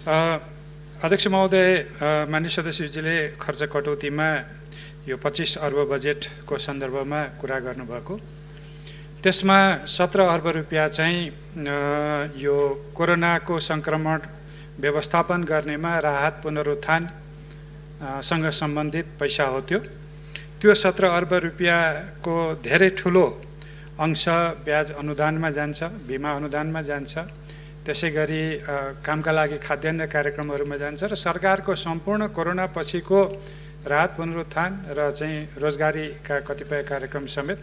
अध्यक्ष महोदय, माननीय सदस्यजीले खर्च कटौतीमा यो 25 अर्ब बजेटको सन्दर्भमा कुरा गर्नुभएको, त्यसमा 17 अर्ब रुपियाँ चाहिँ यो कोरोनाको सङ्क्रमण व्यवस्थापन गर्नेमा राहत पुनरुत्थान सँग सम्बन्धित पैसा हो। त्यो 17 अर्ब रुपियाँको धेरै ठुलो अंश ब्याज अनुदानमा जान्छ, बिमा अनुदानमा जान्छ, त्यसै गरी कामका लागि खाद्यान्न कार्यक्रमहरूमा जान्छ र सरकारको सम्पूर्ण कोरोना पछिको राहत पुनरुत्थान र चाहिँ रोजगारीका कतिपय कार्यक्रम समेत,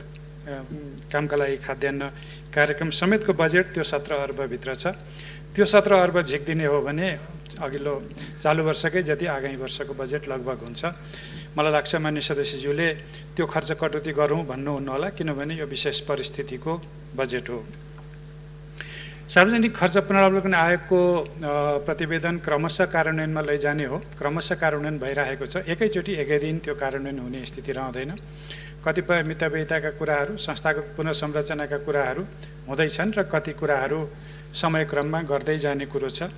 कामका लागि खाद्यान्न कार्यक्रम समेतको बजेट त्यो 17 अर्बभित्र छ। त्यो 17 अर्ब झिक्दिने हो भने अघिल्लो चालु वर्षकै जति आगामी वर्षको बजेट लगभग हुन्छ। मलाई लाग्छ माननीय सदस्यज्यूले त्यो खर्च कटौती गरौँ भन्नुहुन्न होला, किनभने यो विशेष परिस्थितिको बजेट हो। सार्वजनिक खर्च पुनरावलोकन आयोगको प्रतिवेदन क्रमशः कार्यान्वयनमा लैजाने हो। क्रमशः कार्यान्वयन भइरहेको छ, एकैचोटि एकै दिन त्यो कार्यान्वयन हुने स्थिति रहँदैन। कतिपय मितव्ययिताका कुराहरू, संस्थागत पुनर्संरचनाका कुराहरू हुँदैछन् र कति कुराहरू समयक्रममा गर्दै जाने कुरो छ।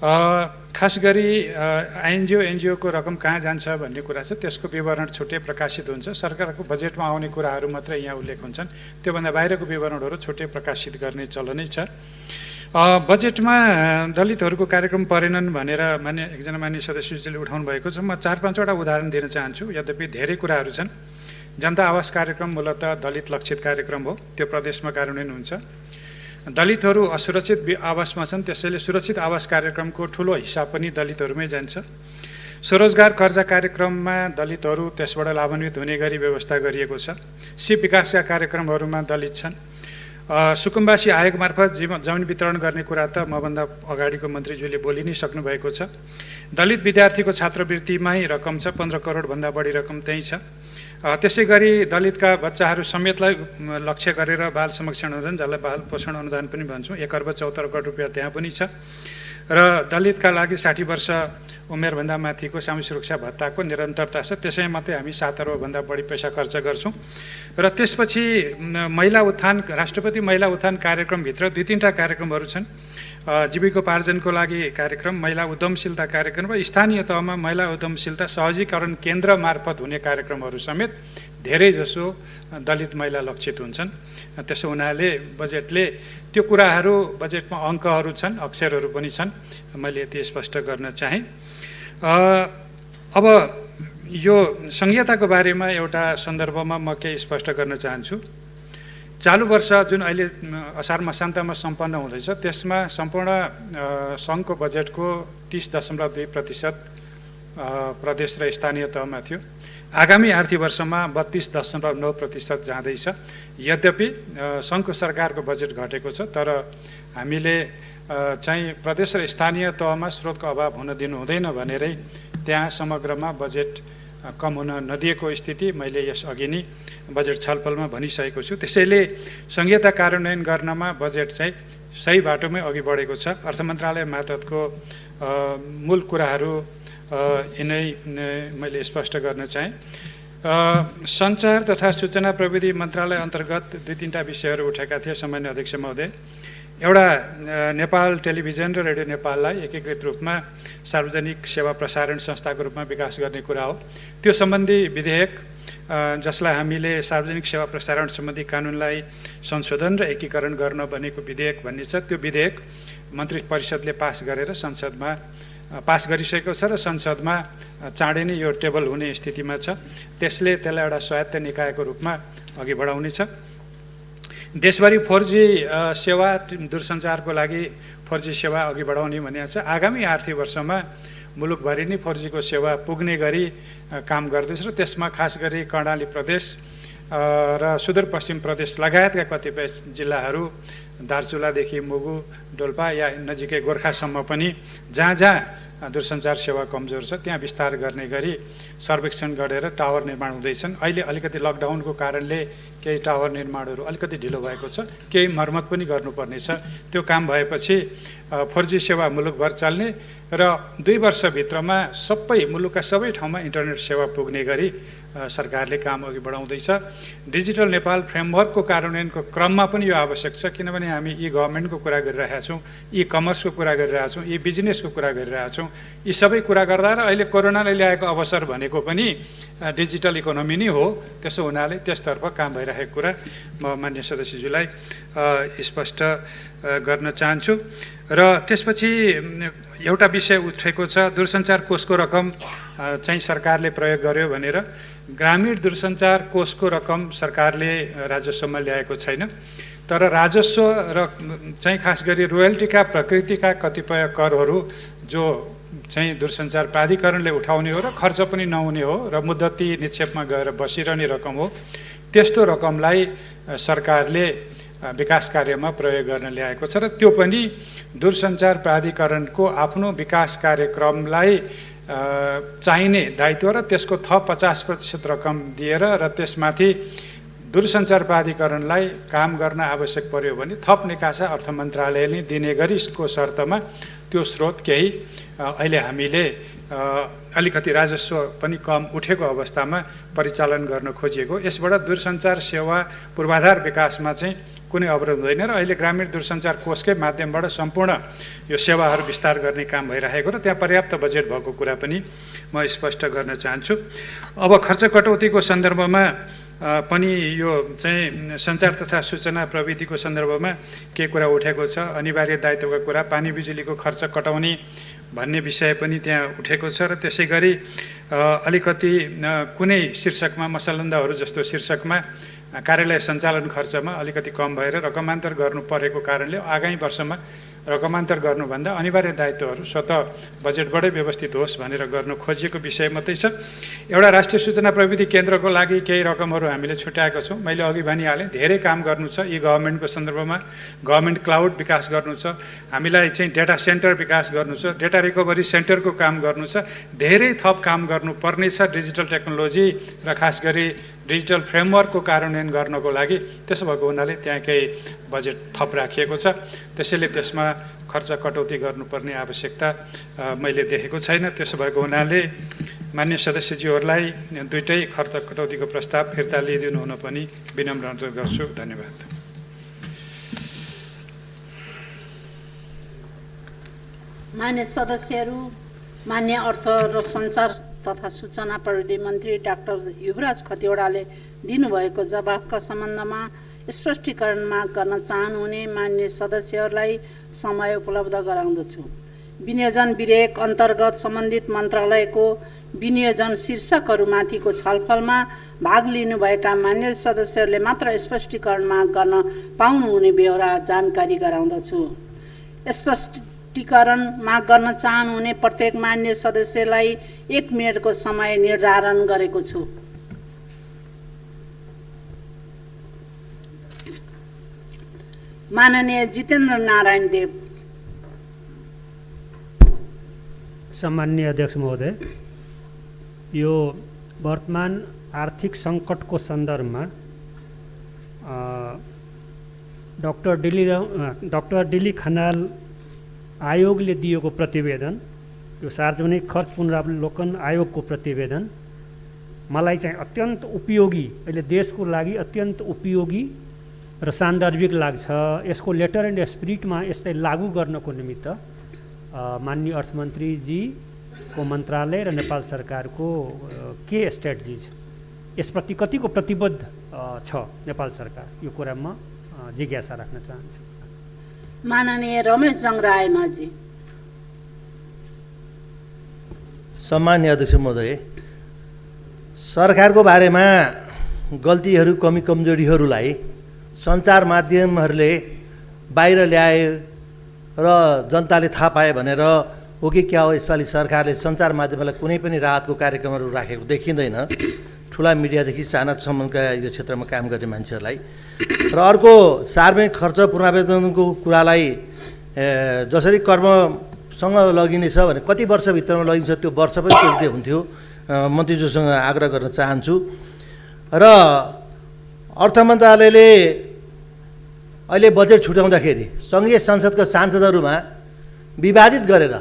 खास गरी एनजिओको रकम कहाँ जान्छ भन्ने कुरा छ, त्यसको विवरण छुट्टै प्रकाशित हुन्छ। सरकारको बजेटमा आउने कुराहरू मात्रै यहाँ उल्लेख हुन्छन्, त्योभन्दा बाहिरको विवरणहरू छुट्टै प्रकाशित गर्ने चलनै छ। बजेटमा दलितहरूको कार्यक्रम परेनन् भनेर एकजना माननीय सदस्यले उठाउनु भएको छ। म 4-5वटा उदाहरण दिन चाहन्छु, यद्यपि धेरै कुराहरू छन्। जनता आवास कार्यक्रम मूलतः दलित लक्षित कार्यक्रम हो, त्यो प्रदेशमा कार्यान्वयन हुन्छ। दलितहरू असुरक्षित आवासमा छन्, त्यसैले सुरक्षित आवास कार्यक्रमको ठुलो हिस्सा पनि दलितहरूमै जान्छ। स्वरोजगार कर्जा कार्यक्रममा दलितहरू त्यसबाट लाभान्वित हुने गरी व्यवस्था गरिएको छ। सिप विकासका कार्यक्रमहरूमा दलित छन्। सुकुम्बासी आयोग मार्फत जमिन वितरण गर्ने कुरा त मभन्दा अगाडिको मन्त्रीज्यूले बोलि नै सक्नु भएको छ। दलित विद्यार्थीको छात्रवृत्तिमै रकम छ, 15 करोडभन्दा बढी रकम त्यही छ। त्यसै गरी दलितका बच्चाहरू समेतलाई लक्ष्य गरेर बाल संरक्षण अनुदान, जसलाई बाल पोषण अनुदान पनि भन्छौँ, 1 अर्ब 74 करोड रुपियाँ त्यहाँ पनि छ। र दलितका लागि 60 वर्ष उमेरभन्दा माथिको सामाजिक सुरक्षा भत्ताको निरन्तरता छ, त्यसैमा मात्रै हामी 7 अर्बभन्दा बढी पैसा खर्च गर्छौँ। र त्यसपछि महिला उत्थान, राष्ट्रपति महिला उत्थान कार्यक्रमभित्र 2-3टा कार्यक्रमहरू छन्। जीविकोपार्जनको लागि कार्यक्रम, महिला उद्यमशीलता कार्यक्रम र स्थानीय तहमा महिला उद्यमशीलता सहजीकरण केन्द्र मार्फत हुने कार्यक्रमहरू समेत धेरै जसो दलित महिला लक्षित हुन्छन्। त्यसो हुनाले बजेटले त्यो कुराहरू, बजेटमा अङ्कहरू छन्, अक्षरहरू पनि छन्, मैले यति स्पष्ट गर्न चाहेँ। अब यो संहिताको बारेमा एउटा सन्दर्भमा म केही स्पष्ट गर्न चाहन्छु। चालु वर्ष जुन अहिले असार मसान्तमा सम्पन्न हुँदैछ, त्यसमा सम्पूर्ण सङ्घको बजेटको 30.2% प्रदेश र स्थानीय तहमा थियो। आगामी आर्थिक वर्षमा 32.9% जाँदैछ। यद्यपि सङ्घको सरकारको बजेट घटेको छ, तर हामीले चाहिँ प्रदेश र स्थानीय तहमा स्रोतको अभाव हुन दिनु हुँदैन भनेरै त्यहाँ समग्रमा बजेट कम हुन नदिएको स्थिति मैले यसअघि नै बजेट छलफलमा भनिसकेको छु। त्यसैले संहिता कार्यान्वयन गर्नमा बजेट चाहिँ सही बाटोमै अघि बढेको छ। अर्थ मन्त्रालय मार्फतको मूल कुराहरू यिनै मैले स्पष्ट गर्न चाहेँ। सञ्चार तथा सूचना प्रविधि मन्त्रालय अन्तर्गत 2-3टा विषयहरू उठेका थिए सामान्य अध्यक्ष महोदय। एउटा नेपाल टेलिभिजन र रेडियो नेपाललाई एकीकृत रूपमा सार्वजनिक सेवा प्रसारण संस्थाको रूपमा विकास गर्ने कुरा हो। त्यो सम्बन्धी विधेयक, जसलाई हामीले सार्वजनिक सेवा प्रसारण सम्बन्धी कानुनलाई संशोधन र एकीकरण गर्न बनेको विधेयक भन्ने छ, त्यो विधेयक मन्त्री परिषदले पास गरेर संसदमा पास गरिसकेको छ र संसदमा चाँडै नै यो टेबल हुने स्थितिमा छ। त्यसलाई एउटा स्वायत्त निकायको रूपमा अघि बढाउनेछ। देशभरि 4G सेवा, दूरसञ्चारको लागि 4G सेवा अघि बढाउने भनिएको छ। आगामी आर्थिक वर्षमा मुलुकभरि नै 4G को सेवा पुग्ने गरी काम गर्दैछ र त्यसमा खास गरी कर्णाली प्रदेश र सुदूरपश्चिम प्रदेश लगायतका कतिपय जिल्लाहरू, दार्चुलादेखि मुगु, डोल्पा या नजिकै गोर्खासम्म पनि जहाँ जहाँ दूरसञ्चार सेवा कमजोर छ त्यहाँ विस्तार गर्ने गरी सर्वेक्षण गरेर टावर निर्माण हुँदैछन्। अहिले अलिकति लकडाउनको कारणले केही टावर निर्माणहरू अलिकति ढिलो भएको छ, केही मर्मत पनि गर्नुपर्ने छ। त्यो काम भएपछि 4G सेवा मुलुकभर चल्ने र 2 वर्षभित्रमा मुलुकका सबै ठाउँमा इन्टरनेट सेवा पुग्ने गरी सरकारले काम अघि बढाउँदैछ। डिजिटल नेपाल फ्रेमवर्कको कार्यान्वयनको क्रममा पनि यो आवश्यक छ, किनभने हामी ई गभर्मेन्टको कुरा गरिरहेका छौँ, ई कमर्सको कुरा गरिरहेका छौँ, ई बिजनेसको कुरा गरिरहेका छौँ। यी सबै कुरा गर्दा र अहिले कोरोनाले ल्याएको अवसर भनेको पनि डिजिटल इकोनोमी नै हो। त्यसो हुनाले त्यसतर्फ काम भइरहेको कुरा म मान्य सदस्यज्यूलाई स्पष्ट गर्न चाहन्छु। र त्यसपछि एउटा विषय उठेको छ, दूरसञ्चार कोषको रकम चाहिँ सरकारले प्रयोग गर्यो भनेर। ग्रामीण दूरसञ्चार कोषको रकम सरकारले राजस्वमा ल्याएको छैन, तर राजस्व र चाहिँ खास गरी रोयल्टीका प्रकृतिका कतिपय करहरू जो चाहिँ दूरसञ्चार प्राधिकरणले उठाउने हो र खर्च पनि नहुने हो र मुद्दती निक्षेपमा गएर बसिरहने रकम हो, त्यस्तो रकमलाई सरकारले विकास कार्यमा प्रयोग गर्न ल्याएको छ र त्यो पनि दूरसञ्चार प्राधिकरणको आफ्नो विकास कार्यक्रमलाई चाहिने दायित्व र त्यसको थप 50% रकम दिएर र त्यसमाथि दूरसञ्चार प्राधिकरणलाई काम गर्न आवश्यक पर्यो भने थप निकासा अर्थ मन्त्रालयले दिने गरीको शर्तमा त्यो स्रोत केही अहिले हामीले अलिकति राजस्व पनि कम उठेको अवस्थामा परिचालन गर्न खोजिएको। यसबाट दूरसञ्चार सेवा पूर्वाधार विकासमा चाहिँ कुनै अवरोध हुँदैन र अहिले ग्रामीण दूरसञ्चार कोषकै माध्यमबाट सम्पूर्ण यो सेवाहरू विस्तार गर्ने काम भइरहेको र त्यहाँ पर्याप्त बजेट भएको कुरा पनि म स्पष्ट गर्न चाहन्छु। अब खर्च कटौतीको सन्दर्भमा पनि यो चाहिँ सञ्चार तथा सूचना प्रविधिको सन्दर्भमा के कुरा उठेको छ, अनिवार्य दायित्वका कुरा, पानी बिजुलीको खर्च कटाउने भन्ने विषय पनि त्यहाँ उठेको छ र त्यसै गरी अलिकति कुनै शीर्षकमा मसलन्दाहरू जस्तो शीर्षकमा कार्यालय सञ्चालन खर्चमा अलिकति कम भएर रकमान्तर गर्नु परेको कारणले आगामी वर्षमा रकमान्तर गर्नुभन्दा अनिवार्य दायित्वहरू स्वतः बजेटबाटै व्यवस्थित होस् भनेर गर्नु खोजिएको विषय मात्रै छ। एउटा राष्ट्रिय सूचना प्रविधि केन्द्रको लागि केही रकमहरू हामीले छुट्याएको छौँ। मैले अघि भनिहालेँ, धेरै काम गर्नु छ। ई गभर्मेन्टको सन्दर्भमा गभर्मेन्ट क्लाउड विकास गर्नु छ, हामीलाई चाहिँ डेटा सेन्टर विकास गर्नु छ, डेटा रिकभरी सेन्टरको काम गर्नु छ, धेरै थप काम गर्नुपर्ने छ डिजिटल टेक्नोलोजी र खास गरी डिजिटल फ्रेमवर्कको कार्यान्वयन गर्नको लागि। त्यसो भएको हुनाले त्यहाँ केही बजेट थप राखिएको छ, त्यसैले त्यसमा खर्च कटौती गर्नुपर्ने आवश्यकता मैले देखेको छैन। त्यसो भएको हुनाले मान्य सदस्यज्यूहरूलाई दुईटै खर्च कटौतीको प्रस्ताव फिर्ता लिइदिनु हुन पनि विनम्र अनुरोध गर्छु। धन्यवाद। मान्य सदस्यहरू, मान्य अर्थ र सञ्चार तथा सूचना प्रविधि मन्त्री डाक्टर युवराज खतिवडाले दिनुभएको जवाफका सम्बन्धमा स्पष्टीकरण माग गर्न चाहनुहुने मान्य सदस्यहरूलाई समय उपलब्ध गराउँदछु। विनियोजन विधेयक अन्तर्गत सम्बन्धित मन्त्रालयको विनियोजन शीर्षकहरूमाथिको छलफलमा भाग लिनुभएका मान्य सदस्यहरूले मात्र स्पष्टीकरण माग गर्न पाउनुहुने बेहोरा जानकारी गराउँदछु। स्पष्टीकरण माग गर्न चाहनुहुने प्रत्येक मान्य सदस्यलाई 1 मिनेटको समय निर्धारण गरेको छु। माननीय जितेन्द्र नारायण देव। सम्माननीय अध्यक्ष महोदय, यो वर्तमान आर्थिक सङ्कटको सन्दर्भमा डाक्टर डिली खनाल आयोगले दिएको प्रतिवेदन, यो सार्वजनिक खर्च पुनरावलोकन आयोगको प्रतिवेदन मलाई चाहिँ अत्यन्त उपयोगी, अहिले देशको लागि अत्यन्त उपयोगी र सान्दर्भिक लाग्छ। यसको लेटर एन्ड स्पिरिटमा यसलाई लागू गर्नको निमित्त माननीय अर्थमन्त्रीजीको मन्त्रालय र नेपाल सरकारको के स्ट्राटेजी छ, यसप्रति कतिको प्रतिबद्ध छ नेपाल सरकार, यो कुरामा जिज्ञासा राख्न चाहन्छु। माननीय रमेश जङ्गरायमाझी। सम्मान्य अध्यक्ष महोदय, सरकारको बारेमा गल्तीहरू कमी कमजोरीहरूलाई सञ्चार माध्यमहरूले बाहिर ल्याए र जनताले थाहा पाए भनेर हो कि क्या हो, यसपालि सरकारले सञ्चार माध्यमलाई कुनै पनि राहतको कार्यक्रमहरू राखेको देखिँदैन ठुला मिडियादेखि सानासम्मका यो क्षेत्रमा काम गर्ने मान्छेहरूलाई। र अर्को, सार्वजनिक खर्च पुनरावेदनको कुरालाई जसरी कर्मसँग लगिनेछ भने कति वर्षभित्रमा लगिन्छ त्यो वर्ष पनि सोध्दै हुन्थ्यो। मन्त्रीज्यूसँग आग्रह गर्न चाहन्छु। र अर्थ मन्त्रालयले अहिले बजेट छुट्याउँदाखेरि सङ्घीय संसदका सांसदहरूमा विभाजित गरेर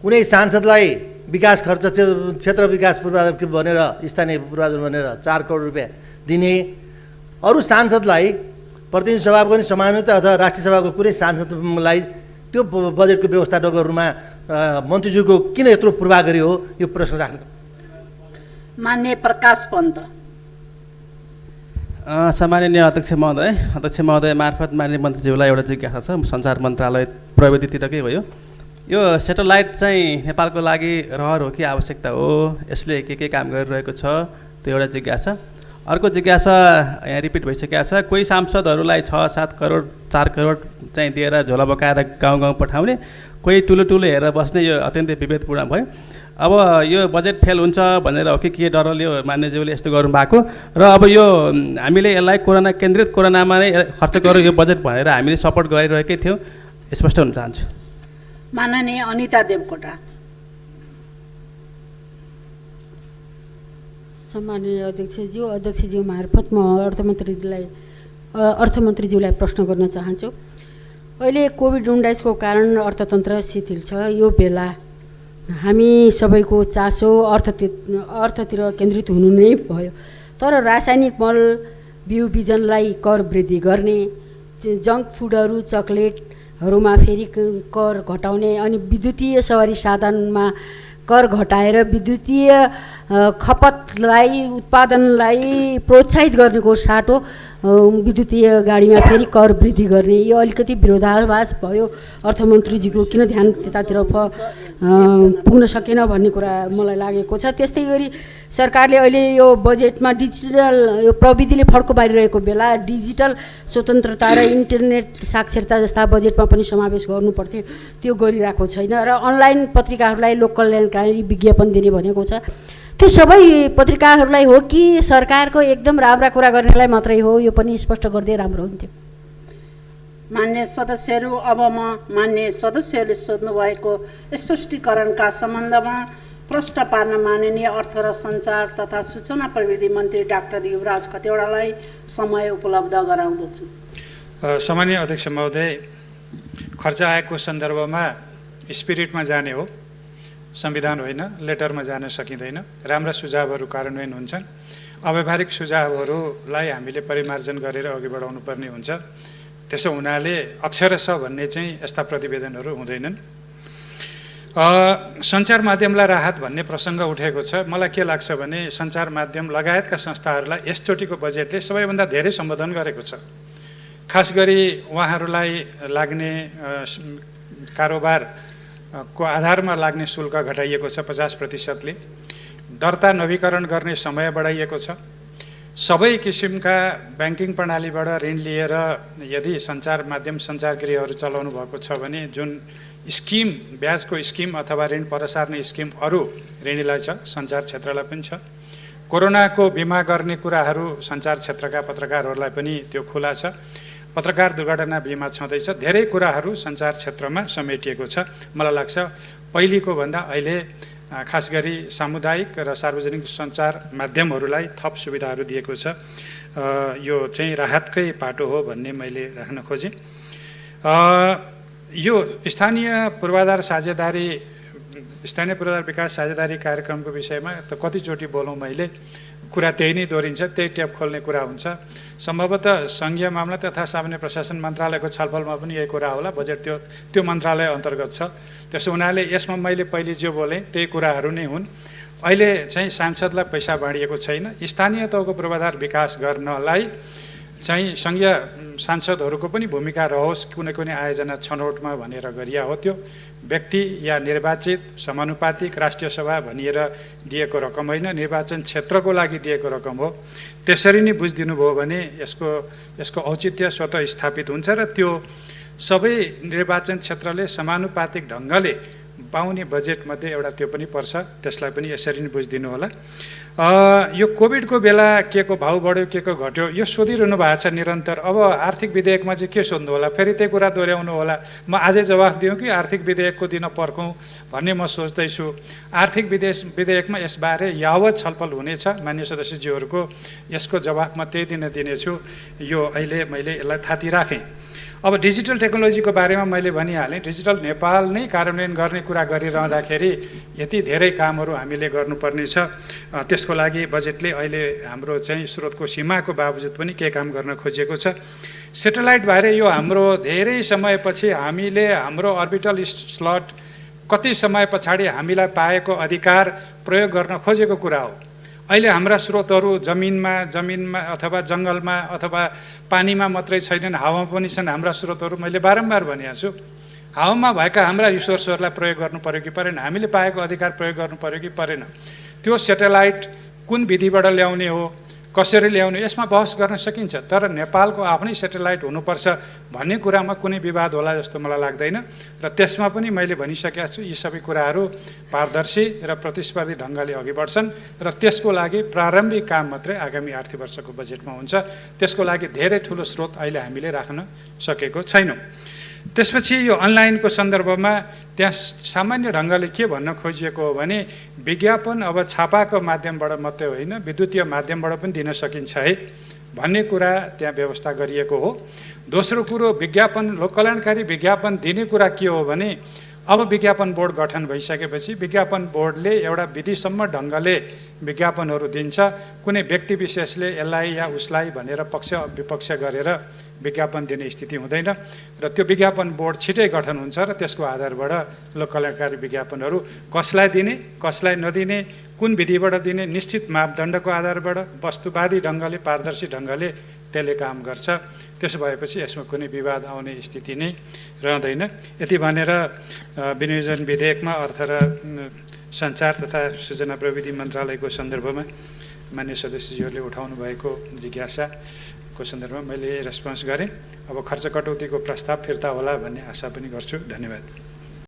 कुनै सांसदलाई विकास खर्च क्षेत्र विकास पूर्वाधार भनेर स्थानीय पूर्वाधार भनेर 4 करोड रुपियाँ दिने, अरू सांसदलाई प्रतिनिधि सभाको पनि समानुपातिक अथवा राष्ट्रिय सभाको कुनै सांसदलाई त्यो बजेटको व्यवस्था नगर्नुमा मन्त्रीज्यूको किन यत्रो पूर्वाग्रही हो, यो प्रश्न राख्नु। मान्य प्रकाश पन्त। सम्माननीय अध्यक्ष महोदय मार्फत माननीय मन्त्रीज्यूलाई एउटा जिज्ञासा छ, सञ्चार मन्त्रालय प्रविधितिरकै भयो। यो सेटेलाइट चाहिँ नेपालको लागि रहर हो कि आवश्यकता हो, यसले के काम गरिरहेको छ, त्यो एउटा जिज्ञासा। अर्को जिज्ञासा यहाँ रिपिट भइसकेको छ, कोही सांसदहरूलाई 6-7 करोड 4 करोड चाहिँ दिएर झोला बोकाएर गाउँ गाउँ पठाउने, कोही ठुलो हेरेर बस्ने, यो अत्यन्तै विभेदपूर्ण भयो। अब यो बजेट फेल हुन्छ भनेर हो कि के डरले मान्यज्यूले यस्तो गर्नुभएको, र अब यो हामीले यसलाई कोरोनामा नै खर्च गरौँ यो बजेट भनेर हामीले सपोर्ट गरिरहेकै थियौँ, स्पष्ट हुन चाहन्छु। माननीय अनिता देवकोटा। सम्माननीय अध्यक्षज्यू मार्फत म अर्थमन्त्रीज्यूलाई प्रश्न गर्न चाहन्छु। अहिले कोभिड-19 को कारण अर्थतन्त्र शिथिल छ, यो बेला हामी सबैको चासो अर्थतिर केन्द्रित हुनु नै भयो। तर रासायनिक मल बिउ बिजनलाई कर वृद्धि गर्ने, जङ्क फुडहरू चकलेटहरूमा फेरि कर घटाउने, अनि विद्युतीय सवारी साधनमा कर घटाएर विद्युतीय खपतलाई उत्पादनलाई प्रोत्साहित गर्नेको साटो विद्युतीय गाडीमा फेरि कर वृद्धि गर्ने, यो अलिकति विरोधाभास भयो। अर्थमन्त्रीजीको किन ध्यान त्यतातिर पुग्न सकेन भन्ने कुरा मलाई लागेको छ। त्यस्तै गरी सरकारले अहिले यो बजेटमा डिजिटल यो प्रविधिले फड्को पारिरहेको बेला डिजिटल स्वतन्त्रता र इन्टरनेट साक्षरता जस्ता बजेटमा पनि समावेश गर्नुपर्थ्यो, त्यो गरिरहेको छैन। र अनलाइन पत्रिकाहरूलाई लोक कल्याणकारी विज्ञापन दिने भनेको छ, त्यो सबै पत्रिकाहरूलाई हो कि सरकारको एकदम राम्रा कुरा गर्नेलाई मात्रै हो, यो पनि स्पष्ट गर्दै राम्रो हुन्थ्यो। मान्य सदस्यहरू, अब म मान्य सदस्यहरूले सोध्नुभएको स्पष्टीकरणका सम्बन्धमा प्रश्न पार्न माननीय अर्थ र सञ्चार तथा सूचना प्रविधि मन्त्री डाक्टर युवराज खतिवडालाई समय उपलब्ध गराउँदछु। सम्माननीय अध्यक्ष महोदय, खर्च आएको सन्दर्भमा स्पिरिटमा जाने हो, संविधान होइन, लेटरमा जान सकिँदैन। राम्रा सुझावहरू कार्यान्वयन हुन्छन्, अव्यावहारिक सुझावहरूलाई हामीले परिमार्जन गरेर अघि बढाउनु पर्ने हुन्छ। त्यसो हुनाले अक्षरशः भन्ने चाहिँ यस्ता प्रतिवेदनहरू हुँदैनन्। सञ्चार माध्यमलाई राहत भन्ने प्रसङ्ग उठेको छ। मलाई के लाग्छ भने सञ्चार माध्यम लगायतका संस्थाहरूलाई यसचोटिको बजेटले सबैभन्दा धेरै सम्बोधन गरेको छ। खास गरी उहाँहरूलाई लाग्ने कारोबारको आधारमा लाग्ने शुल्क घटाइएको छ 50%ले। दर्ता नवीकरण गर्ने समय बढाइएको छ। सबै किसिमका ब्याङ्किङ प्रणालीबाट ऋण लिएर यदि सञ्चार माध्यम सञ्चारगृहहरू चलाउनु भएको छ भने जुन स्किम, ब्याजको स्किम अथवा ऋण परसार्ने स्किम अरू ऋणीलाई छ, सञ्चार क्षेत्रलाई पनि छ। कोरोनाको बिमा गर्ने कुराहरू सञ्चार क्षेत्रका पत्रकारहरूलाई पनि त्यो खुला छ। पत्रकार दुर्घटना बिमा छँदैछ। धेरै कुराहरू सञ्चार क्षेत्रमा समेटिएको छ। मलाई लाग्छ पहिलेको भन्दा अहिले खास गरी सामुदायिक र सार्वजनिक सञ्चार माध्यमहरूलाई थप सुविधाहरू दिएको छ। यो चाहिँ राहतकै पाटो हो भन्ने मैले राख्न खोजेँ। यो स्थानीय पूर्वाधार विकास साझेदारी कार्यक्रमको विषयमा त कतिचोटि बोलौँ, मैले कुरा त्यही नै दोहोरिन्छ, त्यही ट्याप खोल्ने कुरा हुन्छ। सम्भवतः सङ्घीय मामला तथा सामान्य प्रशासन मन्त्रालयको छलफलमा पनि यही कुरा होला, बजेट त्यो मन्त्रालय अन्तर्गत छ। त्यसो हुनाले यसमा मैले पहिले जो बोलेँ त्यही कुराहरू नै हुन्। अहिले चाहिँ सांसदलाई पैसा बाँडिएको छैन। स्थानीय तहको पूर्वाधार विकास गर्नलाई चाहिँ सङ्घीय सांसदहरूको पनि भूमिका रहोस्, कुनै आयोजना छनौटमा भनेर गरिया हो। त्यो व्यक्ति या निर्वाचित समानुपातिक राष्ट्रिय सभा भनिएर दिएको रकम होइन, निर्वाचन क्षेत्रको लागि दिएको रकम हो। त्यसरी नै बुझिदिनु भयो भने यसको औचित्य स्वतः स्थापित हुन्छ र त्यो सबै निर्वाचन क्षेत्रले समानुपातिक ढङ्गले पाउने बजेटमध्ये एउटा त्यो पनि पर्छ, त्यसलाई पनि यसरी नै बुझिदिनु होला। यो कोभिडको बेला के को भाउ बढ्यो, के को घट्यो, यो सोधिरहनु भएको छ निरन्तर। अब आर्थिक विधेयकमा चाहिँ के सोध्नु होला, फेरि त्यही कुरा दोहोऱ्याउनु होला। म आजै जवाफ दिउँ कि आर्थिक विधेयकको दिन पर्खौँ भन्ने म सोच्दैछु। आर्थिक विधेयकमा यसबारे यावत छलफल हुनेछ मान्य सदस्यज्यूहरूको, यसको जवाफ म त्यही दिन दिनेछु। यो अहिले मैले यसलाई थाती राखेँ। अब डिजिटल टेक्नोलोजीको बारेमा मैले भनिहालेँ। डिजिटल नेपाल नै कार्यान्वयन गर्ने कुरा गरिरहँदाखेरि यति धेरै कामहरू हामीले गर्नुपर्ने छ। त्यसको लागि बजेटले अहिले हाम्रो चाहिँ स्रोतको सीमाको बावजुद पनि के काम गर्न खोजेको छ। सेटेलाइट बारे यो हाम्रो धेरै समयपछि हामीले हाम्रो अर्बिटल स्लट कति समय पछाडि हामीलाई पाएको अधिकार प्रयोग गर्न खोजेको कुरा हो। अहिले हाम्रा स्रोतहरू जमिनमा अथवा जङ्गलमा अथवा पानीमा मात्रै छैनन्, हावामा पनि छन् हाम्रा स्रोतहरू। मैले बारम्बार भनिएको छु, हावामा भएका हाम्रा रिसोर्सहरूलाई प्रयोग गर्नु पर्यो कि परेन, हामीले पाएको अधिकार प्रयोग गर्नु पर्यो कि परेन, त्यो सेटेलाइट कुन विधिबाट ल्याउने हो, कसरी ल्याउने, यसमा बहस गर्न सकिन्छ। तर नेपालको आफ्नै सेटेलाइट हुनुपर्छ भन्ने कुरामा कुनै विवाद होला जस्तो मलाई लाग्दैन। र त्यसमा पनि मैले भनिसकेको छु, यी सबै कुराहरू पारदर्शी र प्रतिस्पर्धी ढङ्गले अघि बढ्छन् र त्यसको लागि प्रारम्भिक काम मात्रै आगामी आर्थिक वर्षको बजेटमा हुन्छ। त्यसको लागि धेरै ठुलो स्रोत अहिले हामीले राख्न सकेको छैनौँ। त्यसपछि यो अनलाइनको सन्दर्भमा त्यहाँ सामान्य ढङ्गले के भन्न खोजिएको हो भने विज्ञापन अब छापाको माध्यमबाट मात्रै होइन, विद्युतीय माध्यमबाट पनि दिन सकिन्छ है भन्ने कुरा त्यहाँ व्यवस्था गरिएको हो। दोस्रो कुरो, विज्ञापन लोककल्याणकारी विज्ञापन दिने कुरा के हो भने अब विज्ञापन बोर्ड गठन भइसकेपछि विज्ञापन बोर्डले एउटा विधिसम्म ढङ्गले विज्ञापनहरू दिन्छ। कुनै व्यक्ति विशेषले यसलाई या उसलाई भनेर पक्ष विपक्ष गरेर विज्ञापन दिने स्थिति हुँदैन र त्यो विज्ञापन बोर्ड छिटै गठन हुन्छ र त्यसको आधारबाट लोककल्याणकारी विज्ञापनहरू कसलाई दिने कसलाई नदिने, कुन विधिबाट दिने, निश्चित मापदण्डको आधारबाट वस्तुवादी ढङ्गले पारदर्शी ढङ्गले त्यसले काम गर्छ। त्यसो भएपछि यसमा कुनै विवाद आउने स्थिति नै रहँदैन। यति भनेर विनियोजन विधेयकमा अर्थ र सञ्चार तथा सूचना प्रविधि मन्त्रालयको सन्दर्भमा मान्य सदस्यज्यूहरूले उठाउनु भएको जिज्ञासाको सन्दर्भमा मैले रेस्पोन्स गरेँ। अब खर्च कटौतीको प्रस्ताव फिर्ता होला भन्ने आशा पनि गर्छु। धन्यवाद।